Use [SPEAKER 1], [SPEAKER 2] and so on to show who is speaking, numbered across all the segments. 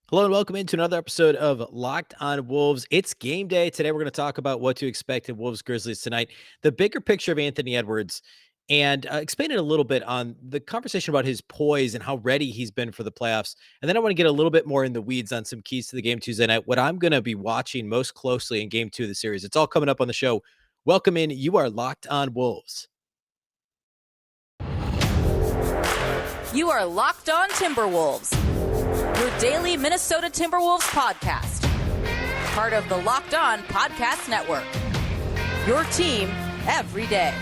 [SPEAKER 1] Hello and welcome into another episode of Locked on Wolves. It's game day. Today we're going to talk about what to expect in Wolves-Grizzlies tonight, the bigger picture of Anthony Edwards, and expand it a little bit on the conversation about his poise and how ready he's been for the playoffs. And then I want to get a little bit more in the weeds on some keys to the game Tuesday night, what I'm going to be watching most closely in game 2 of the series. It's all coming up on the show. Welcome in. You are Locked on Wolves.
[SPEAKER 2] You are Locked on Timberwolves, your daily Minnesota Timberwolves podcast. Part of the Locked On Podcast Network. Your team every day.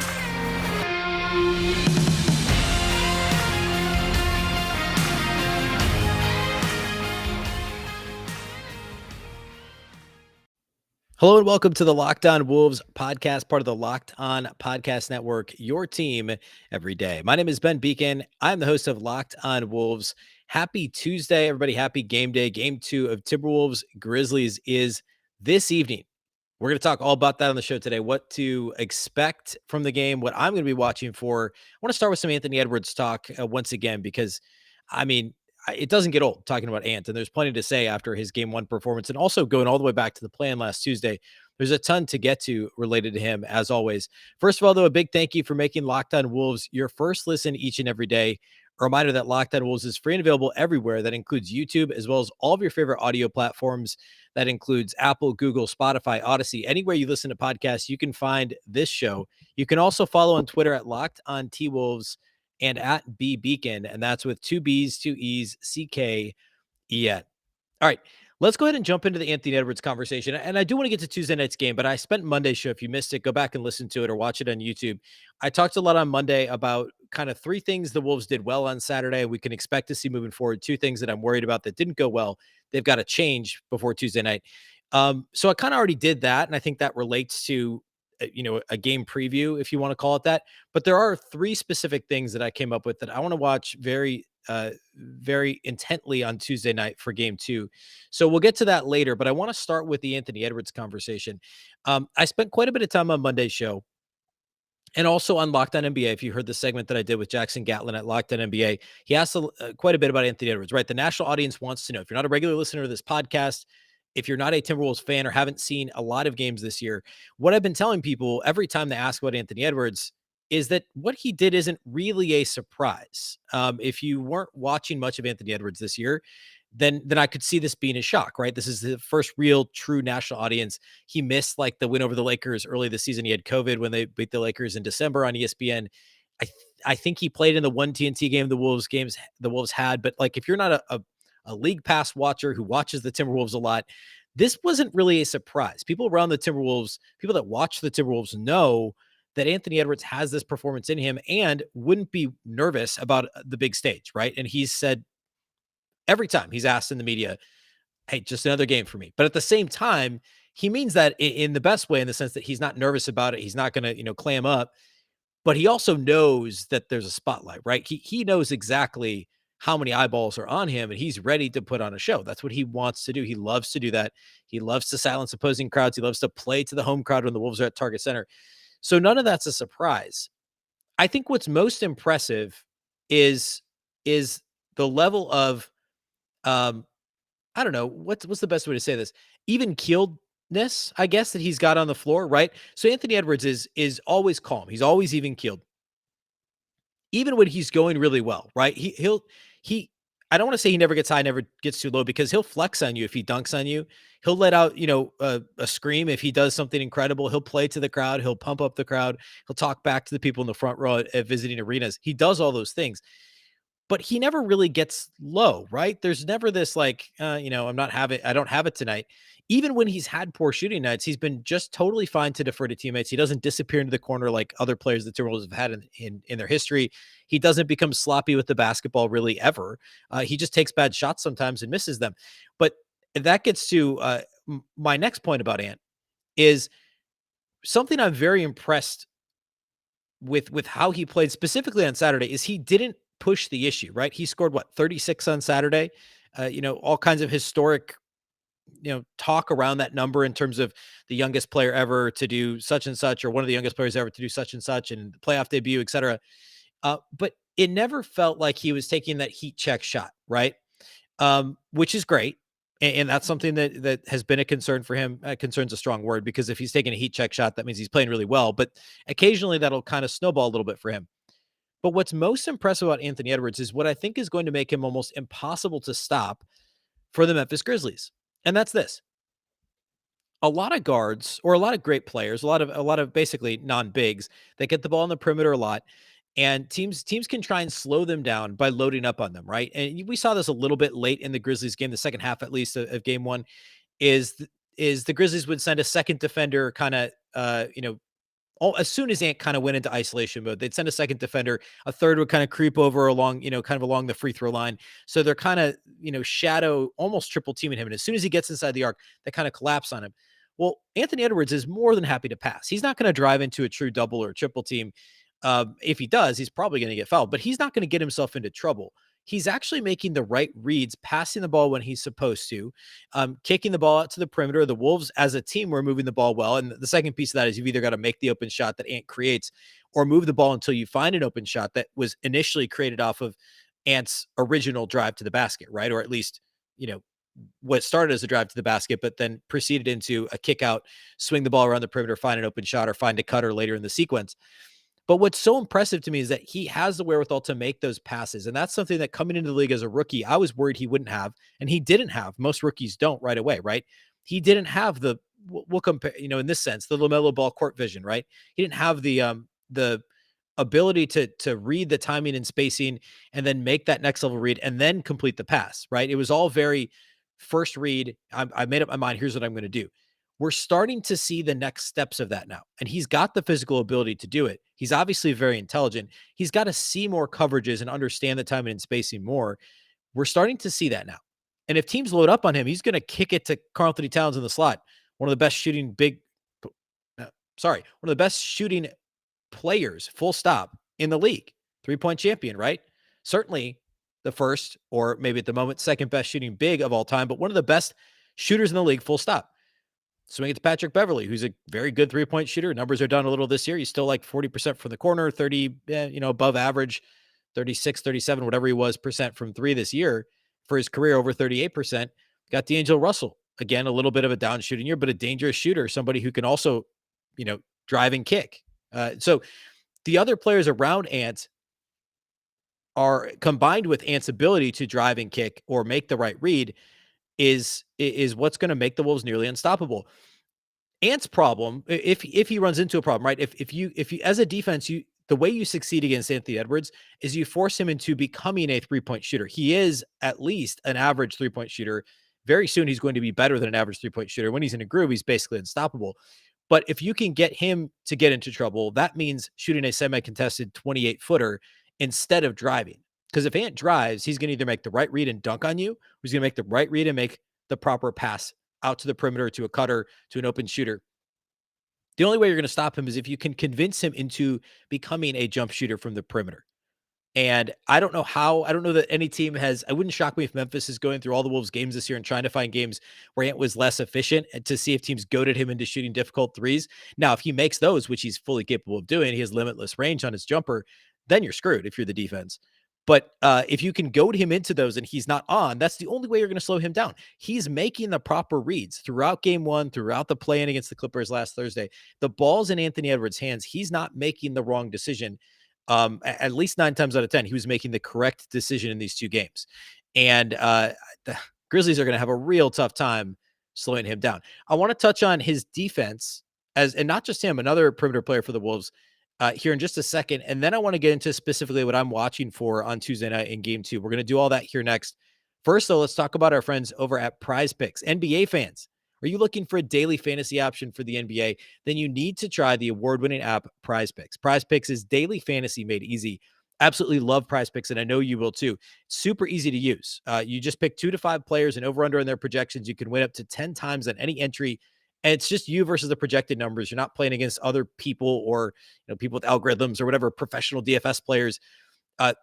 [SPEAKER 1] Hello and welcome to the Locked On Wolves podcast, part of the Locked On Podcast Network, your team every day. My name is Ben Beecken. I'm the host of Locked On Wolves. Happy Tuesday, everybody. Happy game day. Game 2 of Timberwolves-Grizzlies is this evening. We're going to talk all about that on the show today, what to expect from the game, what I'm going to be watching for. I want to start with some Anthony Edwards talk once again, because, it doesn't get old talking about Ant, and there's plenty to say after his game 1 performance, and also going all the way back to the plan last Tuesday. There's a ton to get to related to him, as always. First of all, though, a big thank you for making Locked On Wolves your first listen each and every day. A reminder that Locked On Wolves is free and available everywhere. That includes YouTube, as well as all of your favorite audio platforms. That includes Apple, Google, Spotify, Odyssey. Anywhere you listen to podcasts, you can find this show. You can also follow on Twitter at Locked On T Wolves and at B Beecken, and that's with 2 B's, 2 E's, CKEN. All right, let's go ahead and jump into the Anthony Edwards conversation. And I do want to get to Tuesday night's game, but I spent Monday's show. If you missed it, go back and listen to it or watch it on YouTube. I talked a lot on Monday about kind of 3 things the Wolves did well on Saturday. We can expect to see moving forward. 2 things that I'm worried about that didn't go well. They've got to change before Tuesday night. So I kind of already did that, and I think that relates to a game preview, if you want to call it that. But there are 3 specific things that I came up with that I want to watch very intently on Tuesday night for game 2. So we'll get to that later, but I want to start with the Anthony Edwards conversation. I spent quite a bit of time on Monday's show and also on Locked On NBA. If you heard the segment that I did with Jackson Gatlin at Locked On NBA, he asked quite a bit about Anthony Edwards, right? The national audience wants to know, if you're not a regular listener to this podcast, if you're not a Timberwolves fan or haven't seen a lot of games this year, what I've been telling people every time they ask about Anthony Edwards is that what he did isn't really a surprise. If you weren't watching much of Anthony Edwards this year, then I could see this being a shock, right? This is the first real true national audience. He missed like the win over the Lakers early this season. He had COVID when they beat the Lakers in December on ESPN. I think he played in the one TNT game the Wolves had, but like if you're not a league pass watcher who watches the Timberwolves a lot, this wasn't really a surprise. People around the Timberwolves, people that watch the Timberwolves know that Anthony Edwards has this performance in him and wouldn't be nervous about the big stage, right? And he's said every time he's asked in the media, hey, just another game for me. But at the same time, he means that in the best way, in the sense that he's not nervous about it. He's not going to, clam up, but he also knows that there's a spotlight, right? He knows exactly how many eyeballs are on him, and he's ready to put on a show. That's what he wants to do. He loves to do that. He loves to silence opposing crowds. He loves to play to the home crowd when the Wolves are at Target Center. So none of that's a surprise. I think what's most impressive is the level of I don't know what's the best way to say this, even keeledness, I guess, that he's got on the floor, right? So Anthony Edwards is always calm. He's always even keeled, even when he's going really well, right? He I don't want to say he never gets high, never gets too low, because he'll flex on you if he dunks on you. He'll let out, a scream if he does something incredible. He'll play to the crowd. He'll pump up the crowd. He'll talk back to the people in the front row at visiting arenas. He does all those things, but he never really gets low, right? There's never this like, I don't have it tonight. Even when he's had poor shooting nights, he's been just totally fine to defer to teammates. He doesn't disappear into the corner like other players the Timberwolves have had in their history. He doesn't become sloppy with the basketball really ever. He just takes bad shots sometimes and misses them. But that gets to my next point about Ant is something I'm very impressed with how he played specifically on Saturday is he didn't push the issue, right? He scored 36 on Saturday. All kinds of historic, talk around that number in terms of the youngest player ever to do such and such, or one of the youngest players ever to do such and such, and playoff debut, etc. But it never felt like he was taking that heat check shot, right? Which is great. And that's something that has been a concern for him. Concern's a strong word, because if he's taking a heat check shot, that means he's playing really well. But occasionally that'll kind of snowball a little bit for him. But what's most impressive about Anthony Edwards is what I think is going to make him almost impossible to stop for the Memphis Grizzlies. And that's this. A lot of guards, or a lot of great players, a lot of basically non-bigs that get the ball on the perimeter a lot, and teams can try and slow them down by loading up on them, right? And we saw this a little bit late in the Grizzlies game, the second half at least of game one, is the Grizzlies would send a second defender kind of as soon as Ant kind of went into isolation mode, they'd send a second defender, a third would kind of creep over along, kind of along the free throw line. So they're kind of, shadow, almost triple teaming him. And as soon as he gets inside the arc, they kind of collapse on him. Well, Anthony Edwards is more than happy to pass. He's not going to drive into a true double or a triple team. If he does, he's probably going to get fouled, but he's not going to get himself into trouble. He's actually making the right reads, passing the ball when he's supposed to, kicking the ball out to the perimeter. The Wolves as a team were moving the ball well. And the second piece of that is you've either got to make the open shot that Ant creates, or move the ball until you find an open shot that was initially created off of Ant's original drive to the basket, right? Or at least, what started as a drive to the basket, but then proceeded into a kick out, swing the ball around the perimeter, find an open shot, or find a cutter later in the sequence. But what's so impressive to me is that he has the wherewithal to make those passes. And that's something that, coming into the league as a rookie, I was worried he wouldn't have. And he didn't have. Most rookies don't right away, right? He didn't have we'll compare, in this sense, the LaMelo Ball court vision, right? He didn't have the ability to read the timing and spacing and then make that next level read and then complete the pass, right? It was all very first read. I made up my mind. Here's what I'm going to do. We're starting to see the next steps of that now. And he's got the physical ability to do it. He's obviously very intelligent. He's got to see more coverages and understand the timing and spacing more. We're starting to see that now. And if teams load up on him, he's going to kick it to Karl-Anthony Towns in the slot. One of the best shooting one of the best shooting players, full stop, in the league. 3-point champion, right? Certainly the first, or maybe at the moment, second best shooting big of all time, but one of the best shooters in the league, full stop. Swing it to Patrick Beverley, who's a very good 3-point shooter. Numbers are down a little this year. He's still like 40% from the corner, 30, above average, 36, 37, whatever he was percent from three this year. For his career, over 38%. Got D'Angelo Russell. Again, a little bit of a down shooting year, but a dangerous shooter, somebody who can also, drive and kick. So the other players around Ant are, combined with Ant's ability to drive and kick or make the right read, is what's going to make the Wolves nearly unstoppable. Ant's problem, if he runs into a problem, right? If you as a defense, the way you succeed against Anthony Edwards is you force him into becoming a 3-point shooter. He is at least an average 3-point shooter. Very soon he's going to be better than an average 3-point shooter. When he's in a groove, he's basically unstoppable. But if you can get him to get into trouble, that means shooting a semi-contested 28-footer instead of driving. Because if Ant drives, he's going to either make the right read and dunk on you, or he's going to make the right read and make the proper pass out to the perimeter, to a cutter, to an open shooter. The only way you're going to stop him is if you can convince him into becoming a jump shooter from the perimeter. And I don't know that any team has. I wouldn't shock me if Memphis is going through all the Wolves games this year and trying to find games where Ant was less efficient, and to see if teams goaded him into shooting difficult threes. Now, if he makes those, which he's fully capable of doing, he has limitless range on his jumper, then you're screwed if you're the defense. But if you can goad him into those and he's not on, that's the only way you're going to slow him down. He's making the proper reads throughout game one, throughout the play-in against the Clippers last Thursday. The ball's in Anthony Edwards' hands. He's not making the wrong decision. At least 9 times out of 10, he was making the correct decision in these two games. And the Grizzlies are going to have a real tough time slowing him down. I want to touch on his defense, and not just him, another perimeter player for the Wolves, here in just a second. And then I want to get into specifically what I'm watching for on Tuesday night in game 2. We're going to do all that here next. First, though, let's talk about our friends over at Prize Picks. NBA fans, are you looking for a daily fantasy option for the NBA? Then you need to try the award-winning app Prize Picks. Prize Picks is daily fantasy made easy. Absolutely love Prize Picks, and I know you will too. It's super easy to use. You just pick 2 to 5 players and over-under in their projections. You can win up to 10 times on any entry. And it's just you versus the projected numbers. You're not playing against other people, or people with algorithms or whatever, professional DFS players.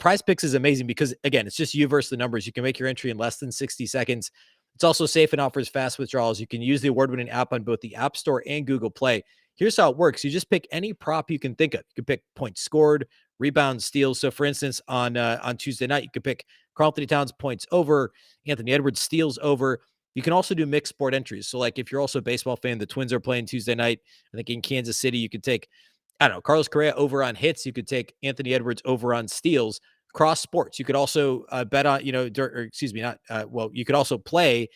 [SPEAKER 1] Prize Picks is amazing because, again, it's just you versus the numbers. You can make your entry in less than 60 seconds. It's also safe and offers fast withdrawals. You can use the award-winning app on both the App Store and Google Play. Here's how it works. You just pick any prop you can think of. You can pick points scored, rebounds, steals. So, for instance, on Tuesday night, you could pick Karl-Anthony Towns points over, Anthony Edwards steals over. You can also do mixed sport entries. So like if you're also a baseball fan, the Twins are playing Tuesday night. I think in Kansas City, you could take, I don't know, Carlos Correa over on hits. You could take Anthony Edwards over on steals. Cross sports. You could also bet on, you could also play,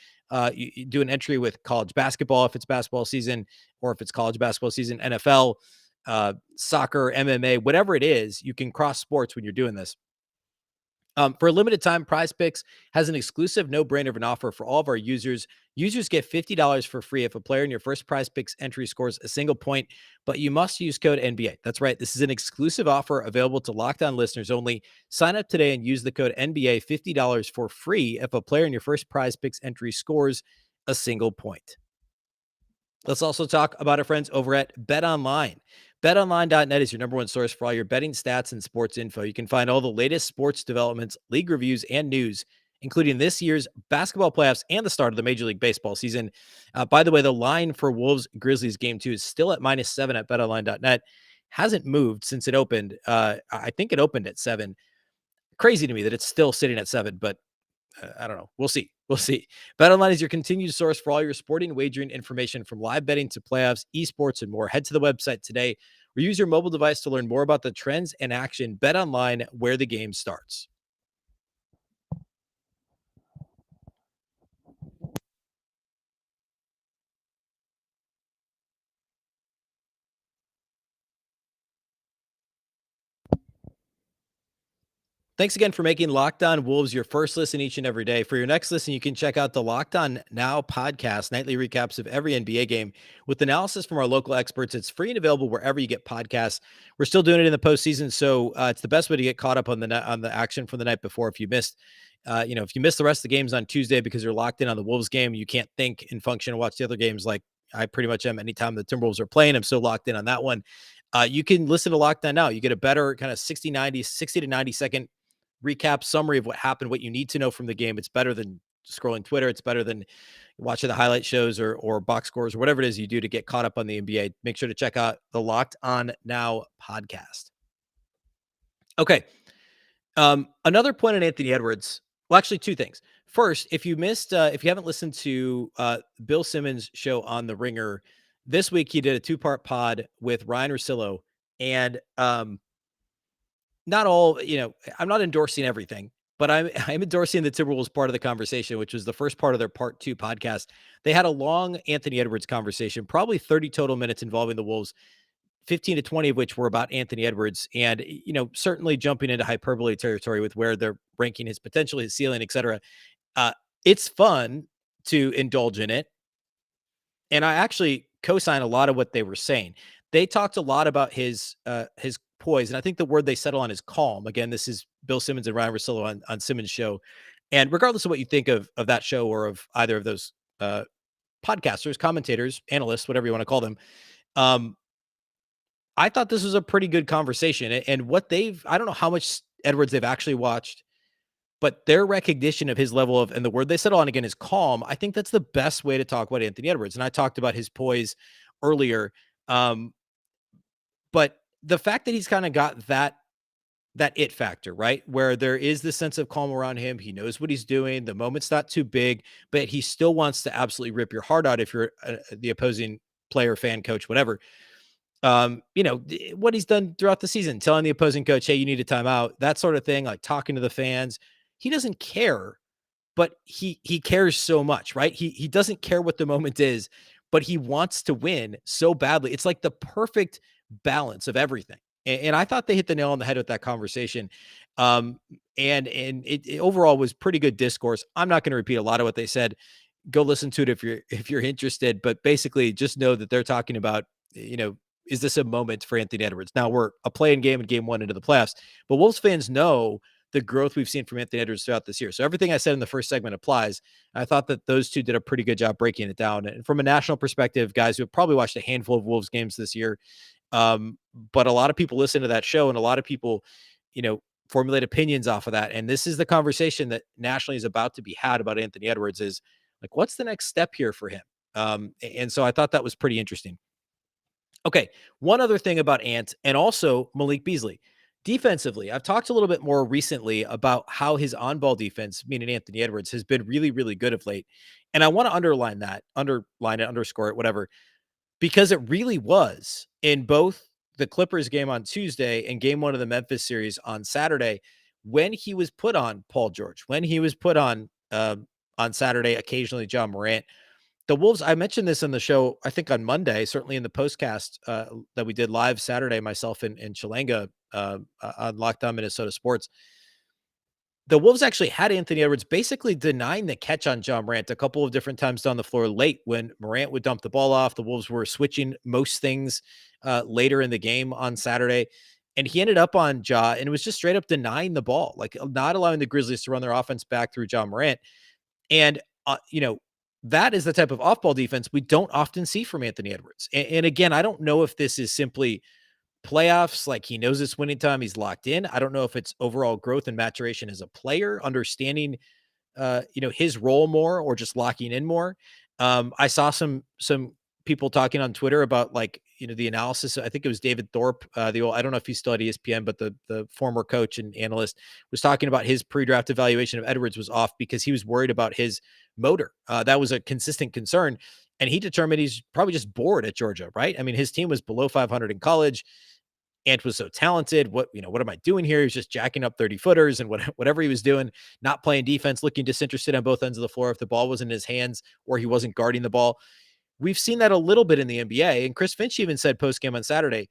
[SPEAKER 1] you do an entry with college basketball if it's basketball season, or if it's college basketball season, NFL, soccer, MMA, whatever it is, you can cross sports when you're doing this. For a limited time, Prize Picks has an exclusive no-brainer of an offer for all of our users. Users get $50 for free if a player in your first Prize Picks entry scores a single point, but you must use code NBA. That's right. This is an exclusive offer available to Locked On listeners only. Sign up today and use the code NBA, $50 for free if a player in your first Prize Picks entry scores a single point. Let's also talk about our friends over at BetOnline. BetOnline.net is your number one source for all your betting stats and sports info. You can find all the latest sports developments, league reviews, and news, including this year's basketball playoffs and the start of the Major League Baseball season. By the way, the line for Wolves-Grizzlies Game 2 is still at -7 at BetOnline.net. Hasn't moved since it opened. I think it opened at 7. Crazy to me that it's still sitting at 7, but I don't know. We'll see. We'll see. BetOnline is your continued source for all your sporting wagering information, from live betting to playoffs, esports, and more. Head to the website today or use your mobile device to learn more about the trends and action. BetOnline, where the game starts. Thanks again for making Locked On Wolves your first listen each and every day. For your next listen, you can check out the Locked On Now podcast, nightly recaps of every NBA game with analysis from our local experts. It's free and available wherever you get podcasts. We're still doing it in the postseason, so it's the best way to get caught up on the action from the night before. If you missed, if you missed the rest of the games on Tuesday because you're locked in on the Wolves game, you can't think and function and watch the other games like I pretty much am anytime the Timberwolves are playing. I'm so locked in on that one. You can listen to Locked On Now. You get a better kind of 60 to 90 second recap summary of what happened, what you need to know from the game. It's better than scrolling Twitter. It's better than watching the highlight shows or box scores or whatever it is you do to get caught up on the NBA. Make sure to check out the Locked On Now podcast. Okay. Another point on Anthony Edwards. Well, actually, two things. First, if you haven't listened to Bill Simmons' show on The Ringer, this week he did a 2-part pod with Ryan Russillo, and not all, I'm not endorsing everything, but I'm endorsing the Timberwolves part of the conversation, which was the first part of their part 2 podcast. They had a long Anthony Edwards conversation, probably 30 total minutes involving the Wolves, 15 to 20 of which were about Anthony Edwards, and, certainly jumping into hyperbole territory with where they're ranking his potential, his ceiling, et cetera. It's fun to indulge in it. And I actually co-sign a lot of what they were saying. They talked a lot about his poise, and I think the word they settle on is calm. Again, this is Bill Simmons and Ryan Russillo on Simmons Show. And regardless of what you think of that show or of either of those podcasters, commentators, analysts, whatever you want to call them, I thought this was a pretty good conversation. And I don't know how much Edwards they've actually watched, but their recognition of his level of, and the word they settle on again is calm. I think that's the best way to talk about Anthony Edwards. And I talked about his poise earlier. But the fact that he's kind of got that it factor, right? Where there is this sense of calm around him. He knows what he's doing. The moment's not too big, but he still wants to absolutely rip your heart out if you're the opposing player, fan, coach, whatever. What he's done throughout the season, telling the opposing coach, hey, you need a timeout, that sort of thing, like talking to the fans. He doesn't care, but he cares so much, right? He doesn't care what the moment is, but he wants to win so badly. It's like the perfect balance of everything. And I thought they hit the nail on the head with that conversation. And it overall was pretty good discourse. I'm not going to repeat a lot of what they said. Go listen to it if you're interested, but basically just know that they're talking about, is this a moment for Anthony Edwards? Now we're a play-in game in game 1 into the playoffs, but Wolves fans know the growth we've seen from Anthony Edwards throughout this year. So everything I said in the first segment applies. I thought that those two did a pretty good job breaking it down. And from a national perspective, guys who have probably watched a handful of Wolves games this year, but a lot of people listen to that show, and a lot of people, formulate opinions off of that. And this is the conversation that nationally is about to be had about Anthony Edwards, is like, what's the next step here for him? And so I thought that was pretty interesting. Okay, one other thing about Ant and also Malik Beasley. Defensively, I've talked a little bit more recently about how his on-ball defense, meaning Anthony Edwards, has been really, really good of late. And I want to underline it, underscore it, whatever, because it really was in both the Clippers game on Tuesday and game one of the Memphis series on Saturday, when he was put on Paul George, when he was put on Saturday, occasionally John Morant. The Wolves, I mentioned this in the show, I think on Monday, certainly in the postcast that we did live Saturday, myself and Chilanga on Locked On Minnesota Sports. The Wolves actually had Anthony Edwards basically denying the catch on John Morant a couple of different times down the floor late when Morant would dump the ball off. The Wolves were switching most things later in the game on Saturday. And he ended up on Ja and was just straight up denying the ball, like not allowing the Grizzlies to run their offense back through John Morant. And, that is the type of off ball defense we don't often see from Anthony Edwards. And again, I don't know if this is simply playoffs, like he knows it's winning time, he's locked in. I don't know if it's overall growth and maturation as a player, understanding his role more or just locking in more. I saw some people talking on Twitter about the analysis. I think it was David Thorpe, the old, I don't know if he's still at ESPN, but the former coach and analyst was talking about his pre-draft evaluation of Edwards was off because he was worried about his motor. That was a consistent concern. And he determined he's probably just bored at Georgia, right? I mean, his team was below 500 in college. Ant was so talented. What am I doing here? He was just jacking up 30 footers and whatever he was doing, not playing defense, looking disinterested on both ends of the floor if the ball was in his hands or he wasn't guarding the ball. We've seen that a little bit in the NBA. And Chris Finch even said post-game on Saturday,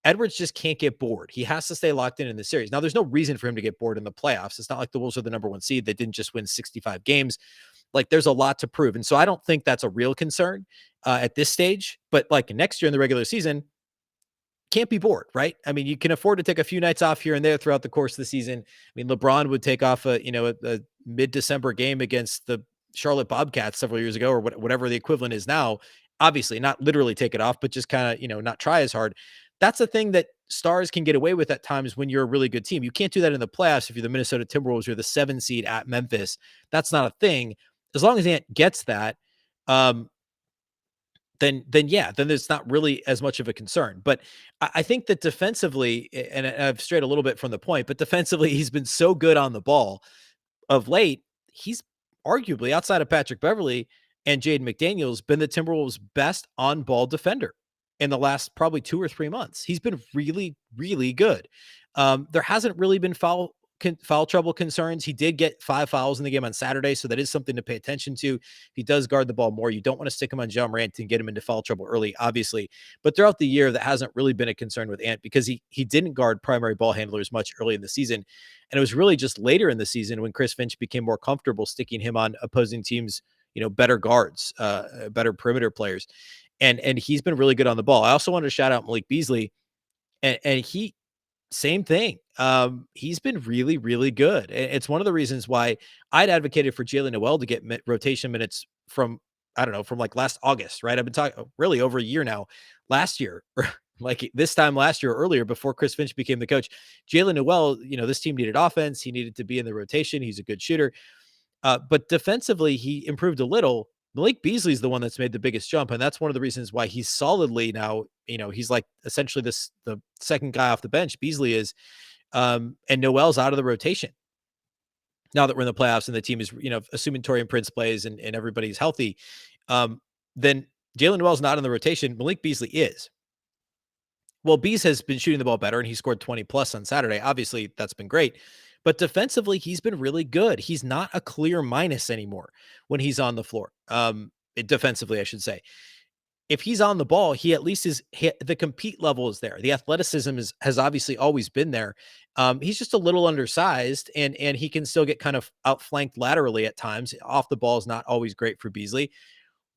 [SPEAKER 1] Edwards just can't get bored. He has to stay locked in the series. Now, there's no reason for him to get bored in the playoffs. It's not like the Wolves are the number one seed. They didn't just win 65 games. Like, there's a lot to prove. And so I don't think that's a real concern at this stage. But like next year in the regular season, can't be bored, right? I mean, you can afford to take a few nights off here and there throughout the course of the season. I mean, LeBron would take off a mid-December game against the Charlotte Bobcats several years ago, or whatever the equivalent is now. Obviously, not literally take it off, but just kind of, not try as hard. That's a thing that stars can get away with at times when you're a really good team. You can't do that in the playoffs if you're the Minnesota Timberwolves, you're the 7 seed at Memphis. That's not a thing. As long as Ant gets that, then there's not really as much of a concern. But I think that defensively, and I've strayed a little bit from the point, but defensively, he's been so good on the ball of late. He's arguably, outside of Patrick Beverley and Jaden McDaniels, been the Timberwolves' best on-ball defender in the last probably 2 or 3 months. He's been really, really good. There hasn't really been foul trouble concerns. He did get 5 fouls in the game on Saturday, so that is something to pay attention to. He does guard the ball more. You don't want to stick him on John Morant and get him into foul trouble early, obviously. But throughout the year, that hasn't really been a concern with Ant because he didn't guard primary ball handlers much early in the season. And it was really just later in the season when Chris Finch became more comfortable sticking him on opposing teams, better guards, better perimeter players. And he's been really good on the ball. I also wanted to shout out Malik Beasley. And he, same thing. He's been really, really good. It's one of the reasons why I'd advocated for Jaylen Noel to get rotation minutes from like last August, right? I've been talking really over a year now. Last year, or like this time last year or earlier, before Chris Finch became the coach, Jaylen Noel, this team needed offense. He needed to be in the rotation. He's a good shooter. But defensively, he improved a little. Malik Beasley is the one that's made the biggest jump, and that's one of the reasons why he's solidly now, he's like essentially the second guy off the bench. Beasley is, and Noel's out of the rotation now that we're in the playoffs and the team is, assuming Taurean Prince plays and everybody's healthy. Then Jaylen Noel's not in the rotation. Malik Beasley is. Well, Bees has been shooting the ball better, and he scored 20 plus on Saturday. Obviously, that's been great. But defensively, he's been really good. He's not a clear minus anymore when he's on the floor. Defensively, I should say. If he's on the ball, he at least the compete level is there. The athleticism has obviously always been there. He's just a little undersized, and he can still get kind of outflanked laterally at times. Off the ball is not always great for Beasley.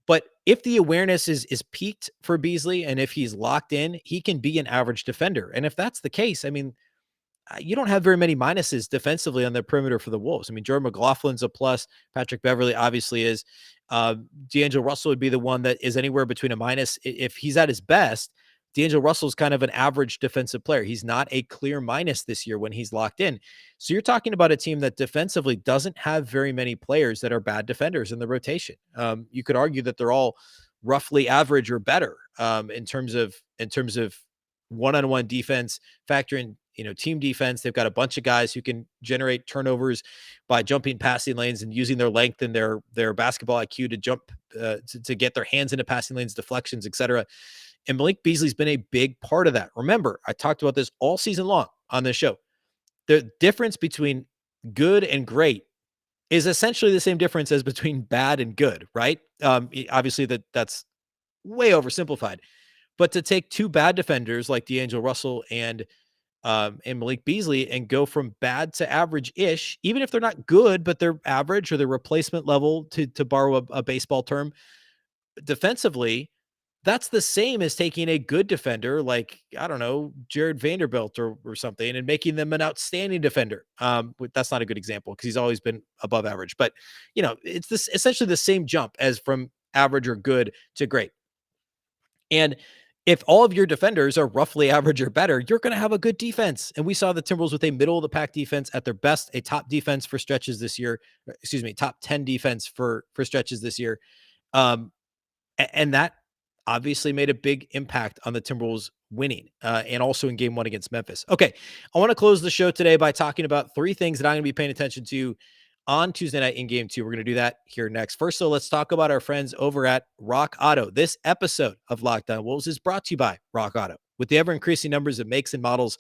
[SPEAKER 1] But if the awareness is peaked for Beasley, and if he's locked in, he can be an average defender. And if that's the case, I mean, you don't have very many minuses defensively on the perimeter for the Wolves. I mean, Jordan McLaughlin's a plus. Patrick Beverley obviously is. D'Angelo Russell would be the one that is anywhere between a minus. If he's at his best, D'Angelo Russell's kind of an average defensive player. He's not a clear minus this year when he's locked in. So you're talking about a team that defensively doesn't have very many players that are bad defenders in the rotation. You could argue that they're all roughly average or better in terms of one-on-one defense, factoring team defense. They've got a bunch of guys who can generate turnovers by jumping passing lanes and using their length and their basketball IQ to jump to get their hands into passing lanes, deflections, etc. And Malik Beasley's been a big part of that. Remember, I talked about this all season long on this show. The difference between good and great is essentially the same difference as between bad and good, right? Obviously that's way oversimplified, but to take two bad defenders like D'Angelo Russell and Malik Beasley and go from bad to average-ish, even if they're not good, but they're average or they're replacement level, to borrow a baseball term, defensively, that's the same as taking a good defender like, I don't know, Jared Vanderbilt or something, and making them an outstanding defender. That's not a good example because he's always been above average, but it's this essentially the same jump as from average or good to great. And if all of your defenders are roughly average or better, you're going to have a good defense. And we saw the Timberwolves with a middle of the pack defense at their best, a top defense for stretches this year. Excuse me, top 10 defense for stretches this year. And that obviously made a big impact on the Timberwolves winning and also in game one against Memphis. Okay, I want to close the show today by talking about three things that I'm going to be paying attention to on Tuesday night in game two. We're going to do that here next. First, so let's talk about our friends over at Rock Auto. This episode of Locked On Wolves is brought to you by Rock Auto. With the ever-increasing numbers of makes and models,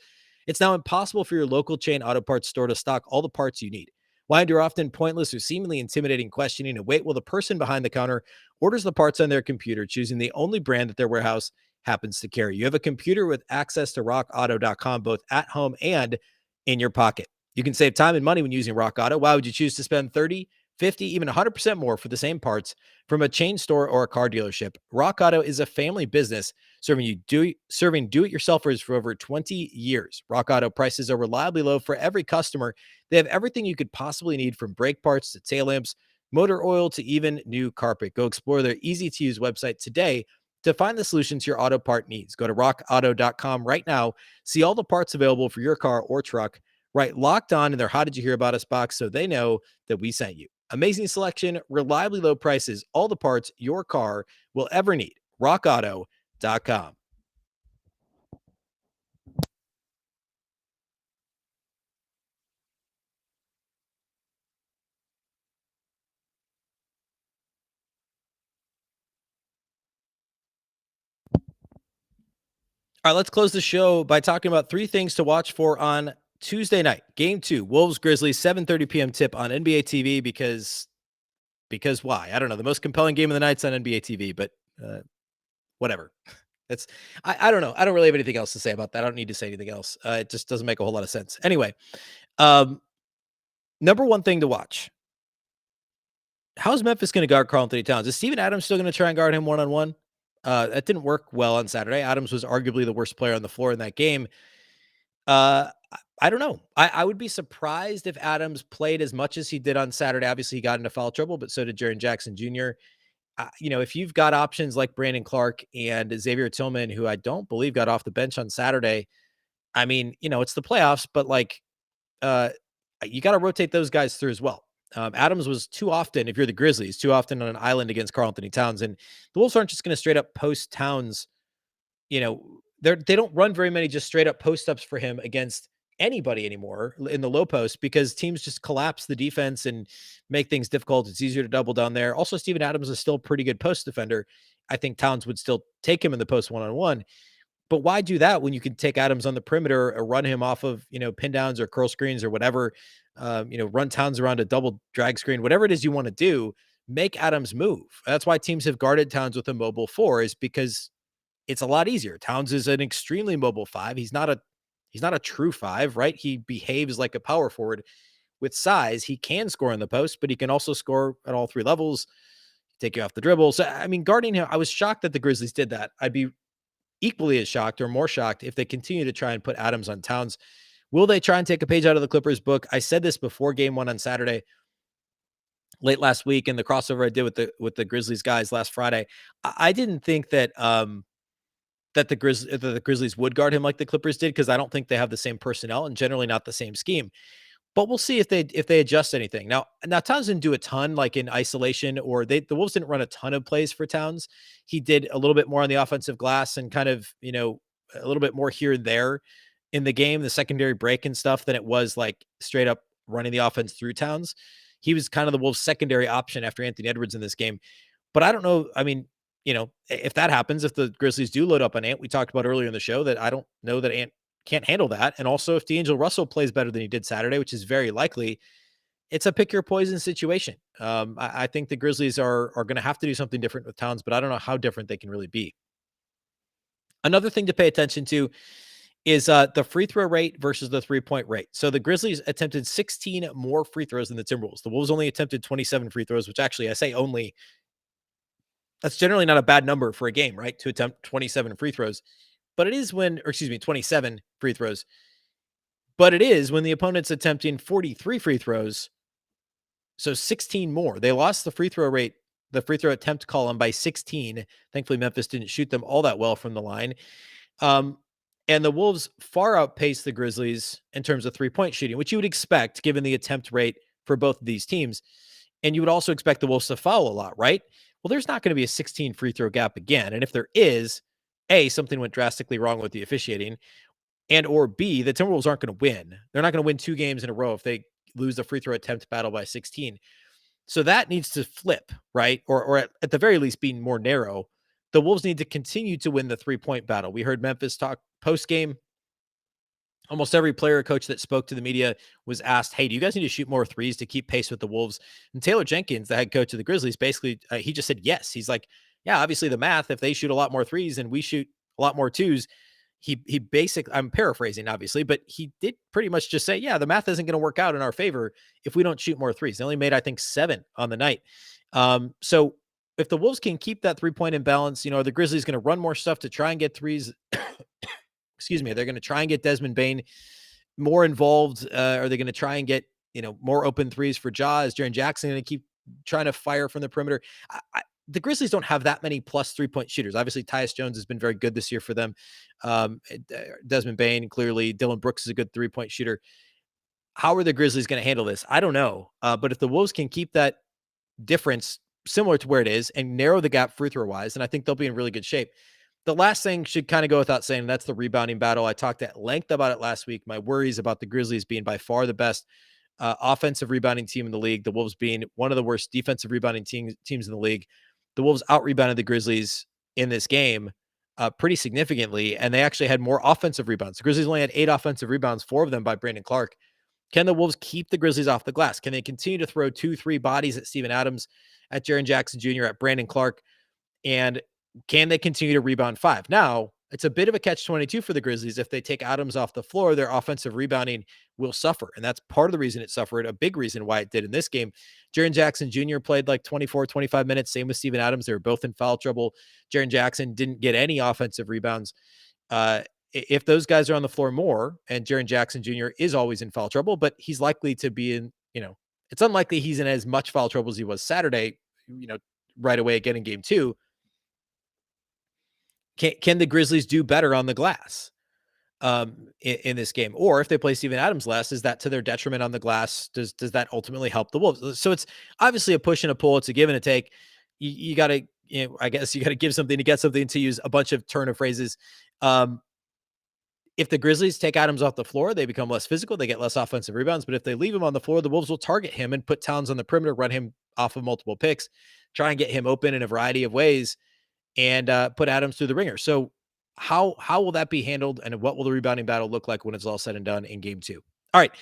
[SPEAKER 1] it's now impossible for your local chain auto parts store to stock all the parts you need. Why endure often pointless or seemingly intimidating questioning and wait while the person behind the counter orders the parts on their computer, choosing the only brand that their warehouse happens to carry? You have a computer with access to rockauto.com, both at home and in your pocket. You can save time and money when using Rock Auto. Why would you choose to spend 30, 50, even 100% more for the same parts from a chain store or a car dealership? Rock Auto is a family business serving do-it-yourselfers for over 20 years. Rock Auto prices are reliably low for every customer. They have everything you could possibly need, from brake parts to tail lamps, motor oil to even new carpet. Go explore their easy-to-use website today to find the solutions your auto part needs. Go to rockauto.com right now. See all the parts available for your car or truck. Right, Locked On in their How Did You Hear About Us box so they know that we sent you. Amazing selection, reliably low prices, all the parts your car will ever need. rockauto.com. All right, let's close the show by talking about three things to watch for on Tuesday night. Game 2, Wolves-Grizzlies, 7:30 p.m. tip on NBA TV because why? I don't know. The most compelling game of the night's on NBA TV, but whatever. I don't know. I don't really have anything else to say about that. I don't need to say anything else. It just doesn't make a whole lot of sense. Anyway, number one thing to watch. How's Memphis going to guard Karl-Anthony Towns? Is Steven Adams still going to try and guard him one-on-one? That didn't work well on Saturday. Adams was arguably the worst player on the floor in that game. I don't know. I would be surprised if Adams played as much as he did on Saturday. Obviously, he got into foul trouble, but so did Jaren Jackson Jr. If you've got options like Brandon Clark and Xavier Tillman, who I don't believe got off the bench on Saturday, I mean, it's the playoffs, but you got to rotate those guys through as well. Adams was too often, if you're the Grizzlies, too often on an island against Karl-Anthony Towns, and the Wolves aren't just going to straight up post Towns. They don't run very many just straight up post ups for him against anybody anymore in the low post, because teams just collapse the defense and make things difficult. It's easier to double down there. Also, Steven Adams is still a pretty good post defender. I think Towns would still take him in the post one-on-one. But why do that when you can take Adams on the perimeter or run him off of, pin downs or curl screens or whatever, run Towns around a double drag screen, whatever it is you want to do, make Adams move. That's why teams have guarded Towns with a mobile 4, is because it's a lot easier. Towns is an extremely mobile 5. He's not a true 5, right? He behaves like a power forward with size. He can score in the post, but he can also score at all three levels, take you off the dribble. So, I mean, guarding him, I was shocked that the Grizzlies did that. I'd be equally as shocked or more shocked if they continue to try and put Adams on Towns. Will they try and take a page out of the Clippers book? I said this before game 1 on Saturday, late last week, in the crossover I did with the Grizzlies guys last Friday. I didn't think that the Grizzlies would guard him like the Clippers did, because I don't think they have the same personnel and generally not the same scheme. But we'll see if they adjust anything. Now Towns didn't do a ton like in isolation, or the Wolves didn't run a ton of plays for Towns. He did a little bit more on the offensive glass and kind of, a little bit more here and there. in the game, the secondary break and stuff, than it was like straight up running the offense through Towns. He was kind of the Wolves' secondary option after Anthony Edwards in this game. But I don't know. I mean, if that happens, if the Grizzlies do load up on Ant, we talked about earlier in the show that I don't know that Ant can't handle that. And also, if D'Angelo Russell plays better than he did Saturday, which is very likely, it's a pick your poison situation. I think the Grizzlies are going to have to do something different with Towns, but I don't know how different they can really be. Another thing to pay attention to is the free throw rate versus the 3-point rate. So the Grizzlies attempted 16 more free throws than the Timberwolves. The Wolves only attempted 27 free throws, which actually I say only. That's generally not a bad number for a game, right? To attempt 27 free throws. But it is 27 free throws. But it is when the opponent's attempting 43 free throws. So 16 more. They lost the free throw rate, the free throw attempt column by 16. Thankfully, Memphis didn't shoot them all that well from the line. And the Wolves far outpaced the Grizzlies in terms of 3-point shooting, which you would expect given the attempt rate for both of these teams. And you would also expect the Wolves to foul a lot, right? Well, there's not going to be a 16 free throw gap again. And if there is, A, something went drastically wrong with the officiating, and or B, the Timberwolves aren't going to win. They're not going to win 2 games in a row if they lose the free throw attempt battle by 16. So that needs to flip, right? Or at the very least be more narrow. The Wolves need to continue to win the 3-point battle. We heard Memphis talk post-game. Almost every player or coach that spoke to the media was asked, hey, do you guys need to shoot more threes to keep pace with the Wolves? And Taylor Jenkins, the head coach of the Grizzlies, basically, he just said yes. He's like, yeah, obviously the math, if they shoot a lot more threes and we shoot a lot more twos, he basically, I'm paraphrasing obviously, but he did pretty much just say, yeah, the math isn't going to work out in our favor if we don't shoot more threes. They only made, I think, 7 on the night. So if the Wolves can keep that 3-point imbalance, the Grizzlies going to run more stuff to try and get threes. Excuse me. They're going to try and get Desmond Bane more involved. Are they going to try and get, more open threes for Ja? Is Jaren Jackson going to keep trying to fire from the perimeter? The Grizzlies don't have that many plus 3-point shooters. Obviously, Tyus Jones has been very good this year for them. Desmond Bane, clearly. Dylan Brooks is a good 3-point shooter. How are the Grizzlies going to handle this? I don't know. But if the Wolves can keep that difference similar to where it is and narrow the gap free throw wise, then I think they'll be in really good shape. The last thing should kind of go without saying, that's the rebounding battle. I talked at length about it last week. My worries about the Grizzlies being by far the best offensive rebounding team in the league, the Wolves being one of the worst defensive rebounding teams in the league. The Wolves out-rebounded the Grizzlies in this game pretty significantly, and they actually had more offensive rebounds. The Grizzlies only had 8 offensive rebounds, 4 of them by Brandon Clark. Can the Wolves keep the Grizzlies off the glass? Can they continue to throw 2-3 bodies at Steven Adams, at Jaren Jackson Jr., at Brandon Clark? And can they continue to rebound 5? Now, it's a bit of a catch-22 for the Grizzlies. If they take Adams off the floor, their offensive rebounding will suffer. And that's part of the reason it suffered, a big reason why it did in this game. Jaren Jackson Jr. played like 24, 25 minutes. Same with Steven Adams. They were both in foul trouble. Jaren Jackson didn't get any offensive rebounds. If those guys are on the floor more, and Jaren Jackson Jr. is always in foul trouble, but he's likely to be in, it's unlikely he's in as much foul trouble as he was Saturday, right away again in game 2. Can the Grizzlies do better on the glass in this game? Or if they play Steven Adams less, is that to their detriment on the glass? Does that ultimately help the Wolves? So it's obviously a push and a pull. It's a give and a take. You got to, I guess you got to give something to get something, to use a bunch of turn of phrases. If the Grizzlies take Adams off the floor, they become less physical. They get less offensive rebounds. But if they leave him on the floor, the Wolves will target him and put Towns on the perimeter, run him off of multiple picks, try and get him open in a variety of ways, and put Adams through the ringer. So how will that be handled, and what will the rebounding battle look like when it's all said and done in game 2? All right.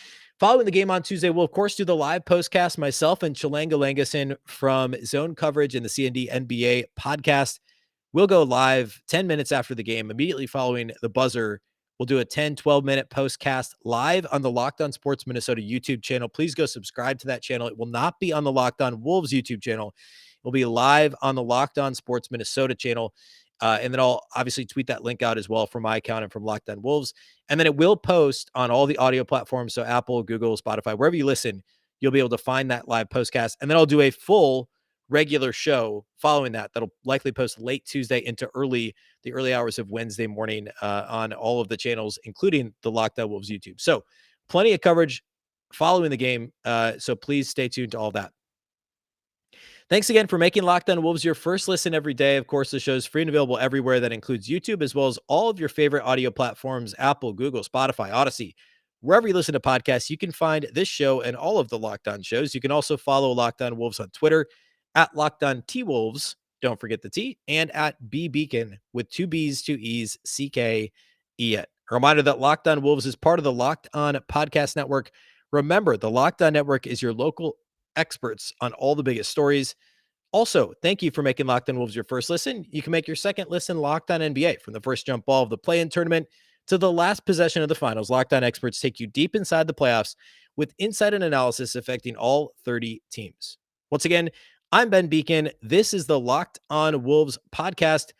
[SPEAKER 1] Following the game on Tuesday, we'll, of course, do the live postcast. Myself and Chalanga Langason from Zone Coverage and the CND NBA podcast. We'll go live 10 minutes after the game, immediately following the buzzer. We'll do a 10, 12-minute postcast live on the Locked On Sports Minnesota YouTube channel. Please go subscribe to that channel. It will not be on the Locked On Wolves YouTube channel. It'll be live on the Locked On Sports Minnesota channel. And then I'll obviously tweet that link out as well from my account and from Locked On Wolves. And then it will post on all the audio platforms. So Apple, Google, Spotify, wherever you listen, you'll be able to find that live postcast. And then I'll do a full regular show following that. That'll likely post late Tuesday into the early hours of Wednesday morning on all of the channels, including the Locked On Wolves YouTube. So plenty of coverage following the game. So please stay tuned to all that. Thanks again for making Locked On Wolves your first listen every day. Of course, the show is free and available everywhere. That includes YouTube, as well as all of your favorite audio platforms, Apple, Google, Spotify, Odyssey. Wherever you listen to podcasts, you can find this show and all of the Locked On shows. You can also follow Locked On Wolves on Twitter at Locked On T Wolves. Don't forget the T, and at Beecken with two B's, two E's, CKEN. A reminder that Locked On Wolves is part of the Locked On Podcast Network. Remember, the Locked On Network is your local experts on all the biggest stories. Also, thank you for making Locked On Wolves your first listen. You can make your second listen Locked On NBA. From the first jump ball of the play-in tournament to the last possession of the finals, Locked On experts take you deep inside the playoffs with insight and analysis affecting all 30 teams. Once again, I'm Ben Beecken. This is the Locked On Wolves podcast.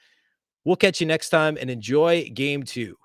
[SPEAKER 1] We'll catch you next time and enjoy Game 2.